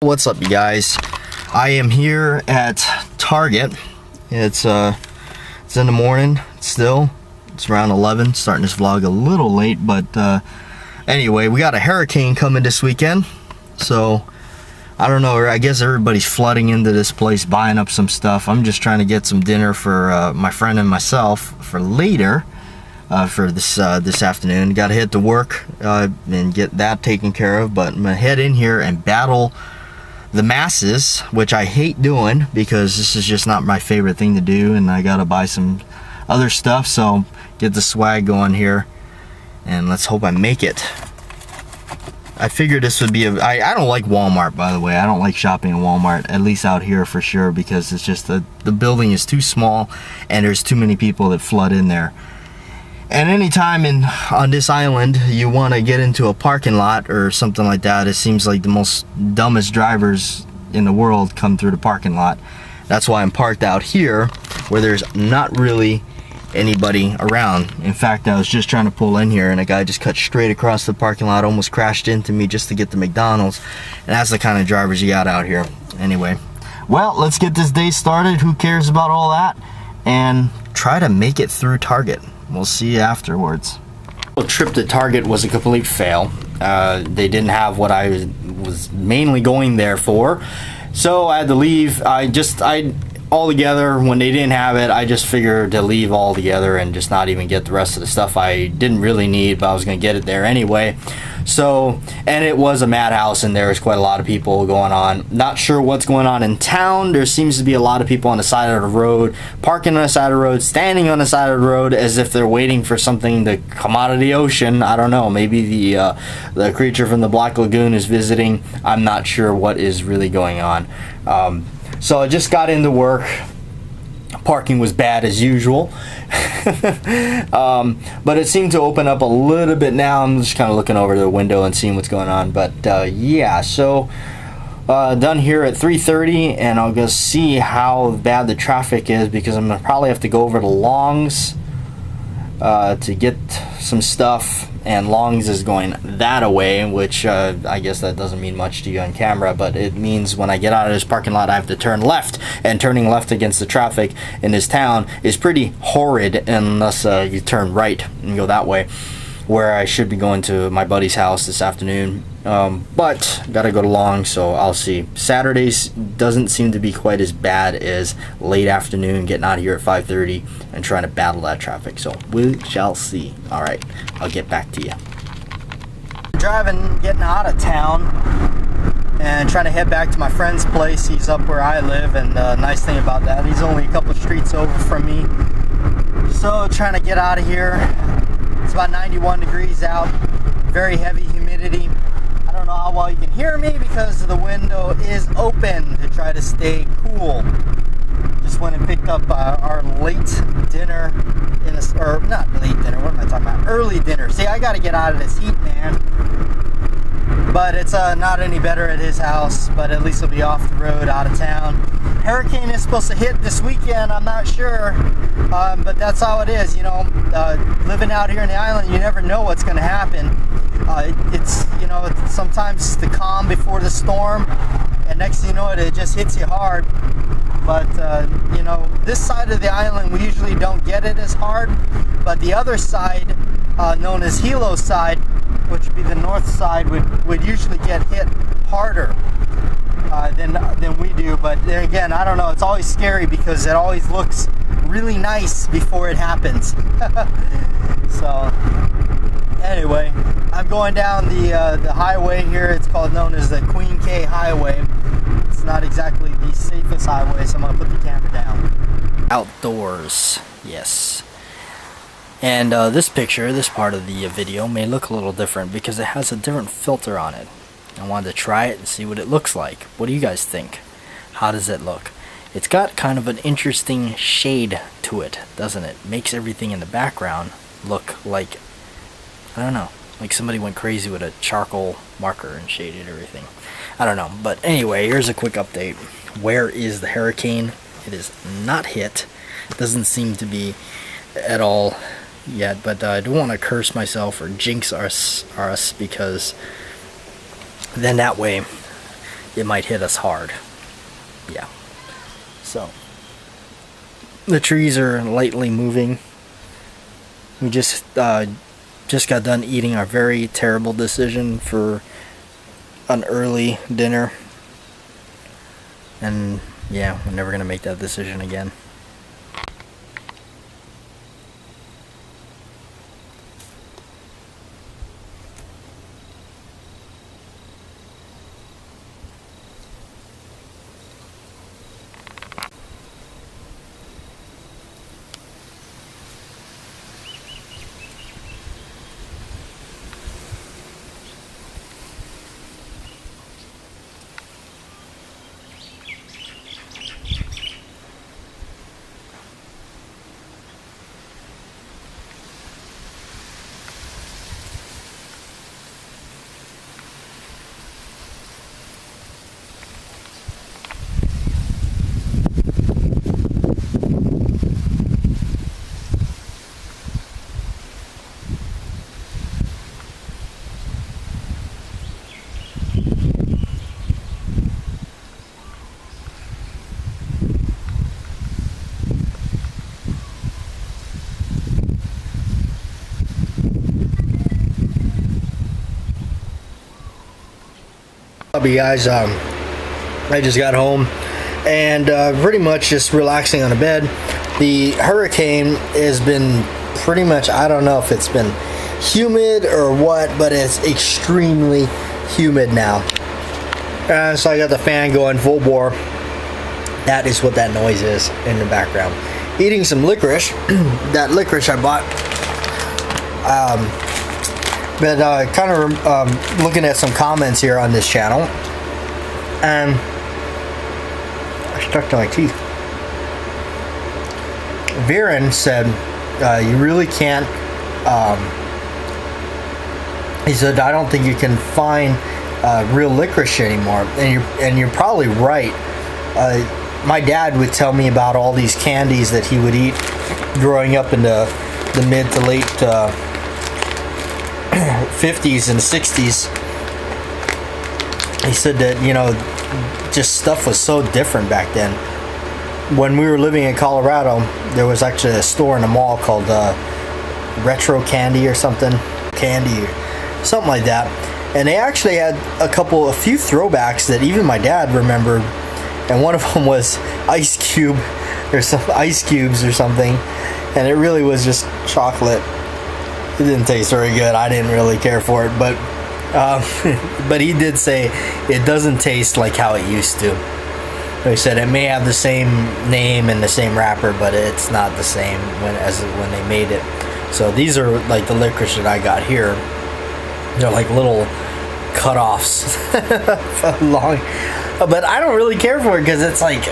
What's up, you guys? I am here at Target. It's in the morning still. It's around 11. Starting this vlog a little late, but anyway, we got a hurricane coming this weekend. So I don't know, I guess everybody's flooding into this place buying up some stuff. I'm just trying to get some dinner for my friend and myself for later. For this afternoon. Got to hit to work and get that taken care of, but I'm gonna head in here and battle the masses, which I hate doing because this is just not my favorite thing to do, and I gotta buy some other stuff. So get the swag going here and let's hope I make it. I figured this would be I don't like Walmart, by the way. I don't like shopping at Walmart, at least out here for sure, because it's just the building is too small and there's too many people that flood in there. And anytime on this island you want to get into a parking lot or something like that, it seems like the most dumbest drivers in the world come through the parking lot. That's why I'm parked out here where there's not really anybody around. In fact, I was just trying to pull in here and a guy just cut straight across the parking lot, almost crashed into me just to get to McDonald's. And that's the kind of drivers you got out here. Anyway, well, let's get this day started. Who cares about all that? And try to make it through Target. We'll see you afterwards. The trip to Target was a complete fail. They didn't have what I was mainly going there for, so I had to leave. Altogether, when they didn't have it, I just figured to leave altogether and just not even get the rest of the stuff I didn't really need, but I was going to get it there anyway. So, and it was a madhouse, and there was quite a lot of people going on. Not sure what's going on in town. There seems to be a lot of people on the side of the road, parking on the side of the road, standing on the side of the road as if they're waiting for something to come out of the ocean. I don't know. Maybe the creature from the Black Lagoon is visiting. I'm not sure what is really going on. So I just got into work. Parking was bad as usual. But it seemed to open up a little bit now. I'm just kind of looking over the window and seeing what's going on. But yeah, so done here at 3:30, and I'll go see how bad the traffic is, because I'm going to probably have to go over to Long's to get some stuff. And Long's is going that away, which I guess that doesn't mean much to you on camera, but it means when I get out of this parking lot I have to turn left, and turning left against the traffic in this town is pretty horrid unless you turn right and go that way, where I should be going to my buddy's house this afternoon. But gotta go to Long's, so I'll see. Saturdays doesn't seem to be quite as bad as late afternoon, getting out of here at 5:30 and trying to battle that traffic, so we shall see. Alright, I'll get back to you. Driving, getting out of town and trying to head back to my friend's place. He's up where I live, and the nice thing about that, he's only a couple streets over from me. So trying to get out of here. It's about 91 degrees out, very heavy humidity. I don't know how well you can hear me because the window is open to try to stay cool. Just went and picked up our late dinner, or not late dinner, what am I talking about? Early dinner. See, I gotta get out of this heat, man. But it's not any better at his house, but at least he'll be off the road, out of town. Hurricane is supposed to hit this weekend, I'm not sure, but that's how it is, you know. Living out here in the island, you never know what's going to happen. It's, you know, sometimes the calm before the storm, and next thing you know it just hits you hard. But you know, this side of the island we usually don't get it as hard, but the other side, known as Hilo side, which would be the north side, would usually get hit harder than we do. But then again, I don't know, it's always scary because it always looks really nice before it happens. So anyway, I'm going down the highway here. It's known as the Queen K Highway. It's not exactly the safest highway, so I'm going to put the camera down. Outdoors, yes. And this picture, this part of the video may look a little different because it has a different filter on it. I wanted to try it and see what it looks like. What do you guys think? How does it look? It's got kind of an interesting shade to it, doesn't it? Makes everything in the background look like, I don't know, like somebody went crazy with a charcoal marker and shaded everything. I don't know, but anyway, here's a quick update. Where is the hurricane? It is not hit. It doesn't seem to be at all yet, but I don't want to curse myself or jinx us because then that way it might hit us hard. Yeah. So the trees are lightly moving. We just got done eating our very terrible decision for an early dinner, and yeah, we're never gonna make that decision again. Up, you guys, I just got home and pretty much just relaxing on the bed. The hurricane has been pretty much, I don't know if it's been humid or what, but it's extremely humid now. So I got the fan going full bore. That is what that noise is in the background. Eating some licorice. That licorice I bought. But kind of looking at some comments here on this channel, and I stuck to my teeth. Viren said, you really can't, he said, I don't think you can find real licorice anymore, and you're probably right. My dad would tell me about all these candies that he would eat growing up in the mid to late 50s and 60s. He said that, you know, just stuff was so different back then. When we were living in Colorado, there was actually a store in the mall called Retro Candy or something, something like that, and they actually had a few throwbacks that even my dad remembered, and one of them was ice cubes or something, and it really was just chocolate. It didn't taste very good. I didn't really care for it, but but he did say it doesn't taste like how it used to. He said it may have the same name and the same wrapper, but it's not the same when they made it. So these are like the licorice that I got here. They're like little cut-offs, long, but I don't really care for it because it's like,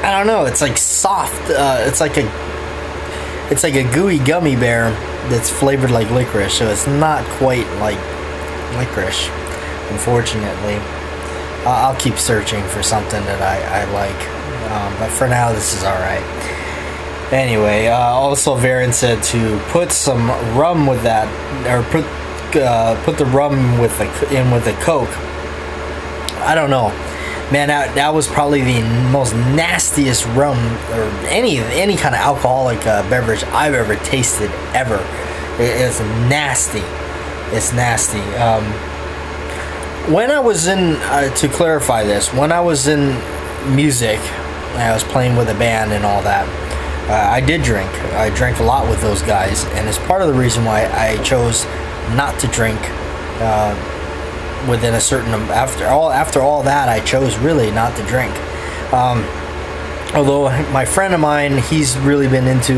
I don't know, it's like soft. It's like a gooey gummy bear that's flavored like licorice, so it's not quite like licorice, unfortunately. I'll keep searching for something that I like, but for now this is alright. Anyway, also Viren said to put some rum with that, or put the rum in with the Coke. I don't know, man, that was probably the most nastiest rum or any kind of alcoholic beverage I've ever tasted ever. It's nasty. It's nasty. When I was in, to clarify this, when I was in music, I was playing with a band and all that, I did drink. I drank a lot with those guys, and it's part of the reason why I chose not to drink within a certain, after all that, I chose really not to drink. Although my friend of mine, he's really been into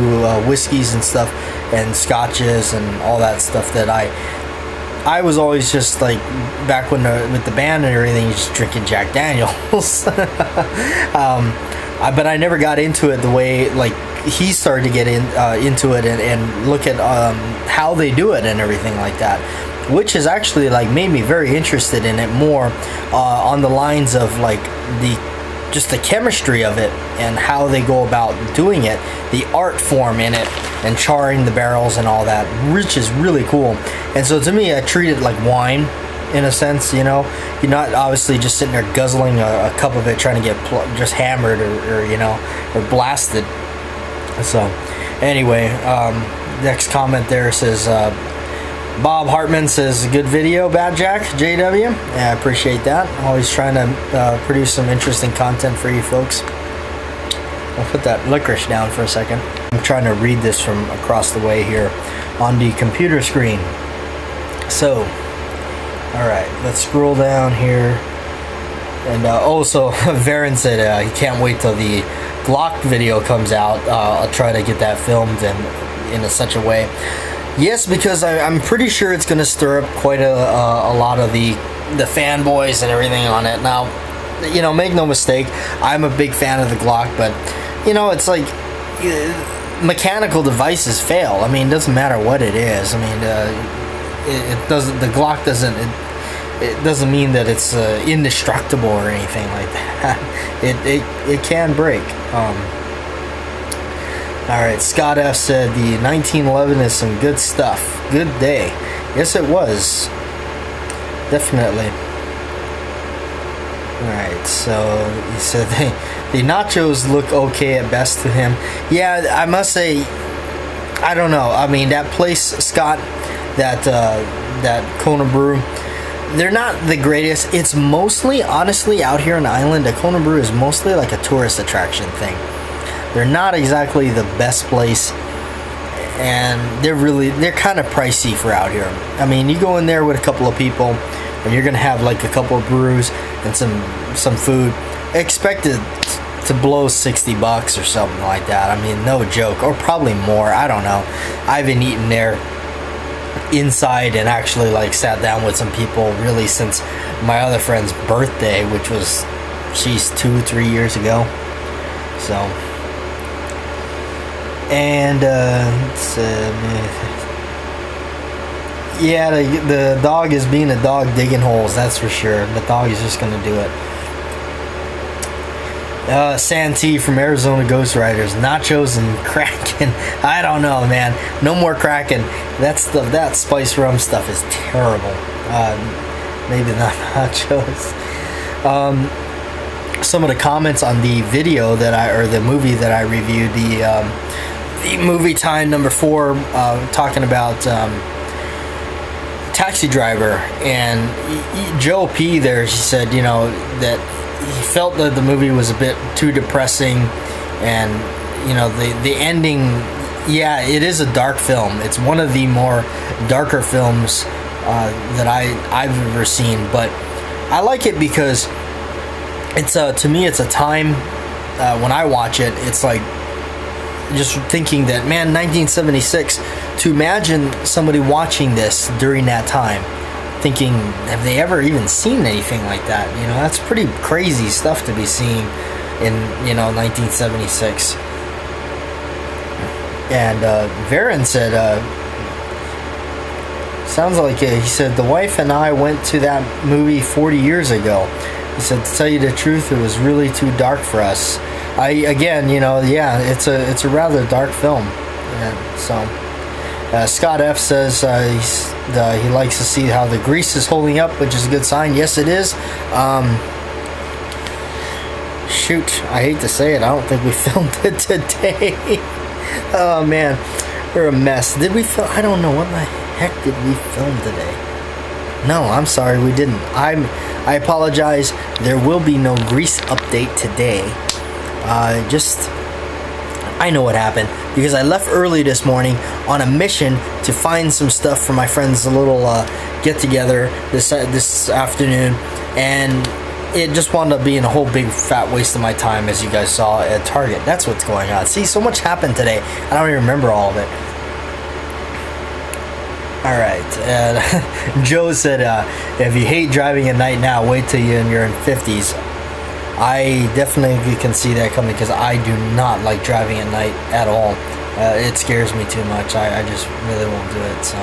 whiskeys and stuff, and scotches and all that stuff that I was always just like, back when with the band and everything, just drinking Jack Daniels. But I never got into it the way like he started to get into it and look at how they do it and everything like that, which has actually like made me very interested in it more, on the lines of like just the chemistry of it and how they go about doing it, the art form in it, and charring the barrels and all that, which is really cool. And so to me, I treat it like wine. in a sense. You know, you're not obviously just sitting there guzzling a cup of it, trying to get just hammered or you know, or blasted. So anyway, next comment there says Bob Hartman says, good video, Bad Jack, JW. Yeah, I appreciate that. Always trying to produce some interesting content for you folks. I'll put that licorice down for a second. I'm trying to read this from across the way here on the computer screen. So, alright, let's scroll down here. And also, Varen said he can't wait till the Glock video comes out. I'll try to get that filmed in such a way. Yes, because I'm pretty sure it's going to stir up quite a lot of the fanboys and everything on it. Now, you know, make no mistake, I'm a big fan of the Glock, but, you know, it's like mechanical devices fail. I mean, it doesn't matter what it is. I mean, it doesn't. The Glock doesn't. It doesn't mean that it's indestructible or anything like that. It can break. Alright, Scott F said the 1911 is some good stuff. Good day. Yes, it was. Definitely. Alright, so he said the nachos look okay at best to him. Yeah, I must say, I don't know. I mean, that place, Scott, that Kona Brew, they're not the greatest. It's mostly, honestly, out here on the island, the Kona Brew is mostly like a tourist attraction thing. They're not exactly the best place, and they're kind of pricey for out here. I mean, you go in there with a couple of people, and you're gonna have like a couple of brews and some food. Expect it to blow $60 or something like that. I mean, no joke, or probably more. I don't know. I haven't eaten there inside and actually like sat down with some people really since my other friend's birthday, which was, geez, 2-3 years ago. So. And yeah, the dog is being a dog digging holes, that's for sure. The dog is just gonna do it. Santee from Arizona Ghost Riders, nachos and Kraken. I don't know, man. No more Kraken. That spice rum stuff is terrible. Maybe not nachos. Some of the comments on the video the movie that I reviewed, the movie time number 4, talking about Taxi Driver, and Joe P there, she said, you know, that he felt that the movie was a bit too depressing, and you know, the ending, yeah, it is a dark film. It's one of the more darker films that I've ever seen, but I like it because it's to me it's a time when I watch it, it's like just thinking that, man, 1976, to imagine somebody watching this during that time, thinking, have they ever even seen anything like that? You know, that's pretty crazy stuff to be seeing in, you know, 1976. And Varen said, sounds like he said, the wife and I went to that movie 40 years ago. He said, to tell you the truth, it was really too dark for us. Again, you know, yeah, it's a rather dark film. Yeah, so Scott F says he likes to see how the grease is holding up, which is a good sign. Yes, it is. Shoot, I hate to say it, I don't think we filmed it today. Oh man, we're a mess. Did we film? I don't know, what the heck did we film today? No, I'm sorry, we didn't. I apologize. There will be no grease update today. I know what happened, because I left early this morning on a mission to find some stuff for my friend's little get-together this afternoon, and it just wound up being a whole big fat waste of my time, as you guys saw at Target. That's what's going on. See, so much happened today. I don't even remember all of it. Alright, Joe said, if you hate driving at night now, wait till you're in your 50s. I definitely can see that coming, because I do not like driving at night at all. It scares me too much. I just really won't do it. So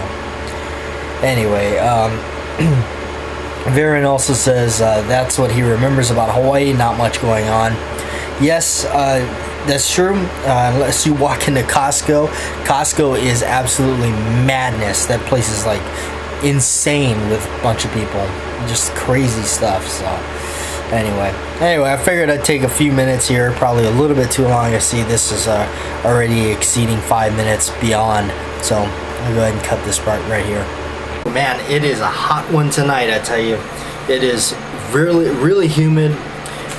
anyway, Varen also says that's what he remembers about Hawaii, not much going on. Yes, that's true. Unless you walk into Costco. Costco is absolutely madness. That place is like insane with a bunch of people, just crazy stuff. So anyway, I figured I'd take a few minutes here, probably a little bit too long. I see this is already exceeding 5 minutes beyond, so I'll go ahead and cut this part right here. Man, it is a hot one tonight, I tell you. It is really humid,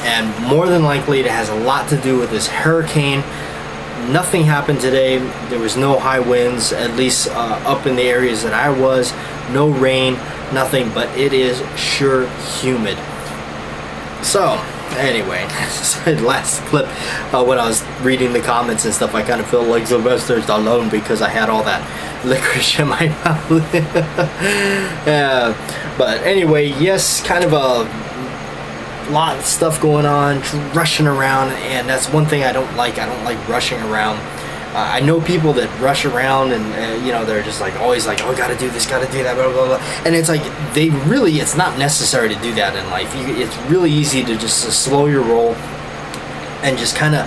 and more than likely it has a lot to do with this hurricane. Nothing happened today. There was no high winds, at least up in the areas that I was. No rain, nothing, but it is sure humid. So anyway, last clip, when I was reading the comments and stuff, I kind of feel like Sylvester's alone because I had all that licorice in my mouth. But anyway, yes, kind of a lot of stuff going on, rushing around, and that's one thing I don't like. I don't like rushing around. I know people that rush around and you know, they're just like always like, oh, gotta do this, gotta do that, blah blah blah, and it's like it's not necessary to do that in life. It's really easy to just slow your roll and just kind of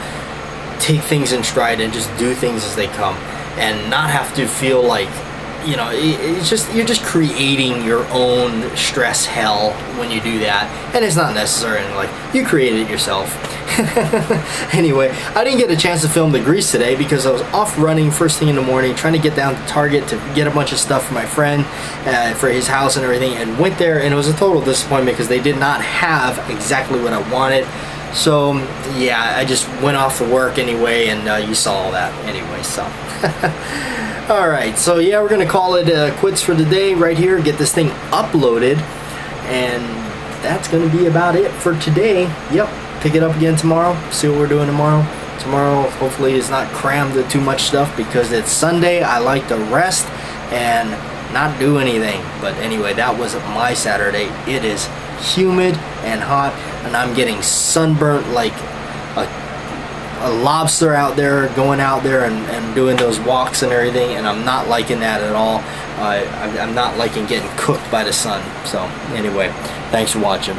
take things in stride and just do things as they come, and not have to feel like, you know, it's just, you're just creating your own stress hell when you do that, and it's not necessary in life. You created it yourself. Anyway, I didn't get a chance to film the grease today because I was off running first thing in the morning, trying to get down to Target to get a bunch of stuff for my friend, for his house and everything, and went there, and it was a total disappointment because they did not have exactly what I wanted. So yeah, I just went off to work anyway, and you saw all that anyway, so. Alright, so yeah, we're gonna call it quits for the day right here, get this thing uploaded, and that's gonna be about it for today. Yep, pick it up again tomorrow, see what we're doing tomorrow. Tomorrow hopefully is not crammed with too much stuff because it's Sunday. I like to rest and not do anything. But anyway, that was my Saturday. It is humid and hot, and I'm getting sunburnt like a lobster out there, going out there and doing those walks and everything, and I'm not liking that at all. I'm not liking getting cooked by the sun. So anyway, thanks for watching.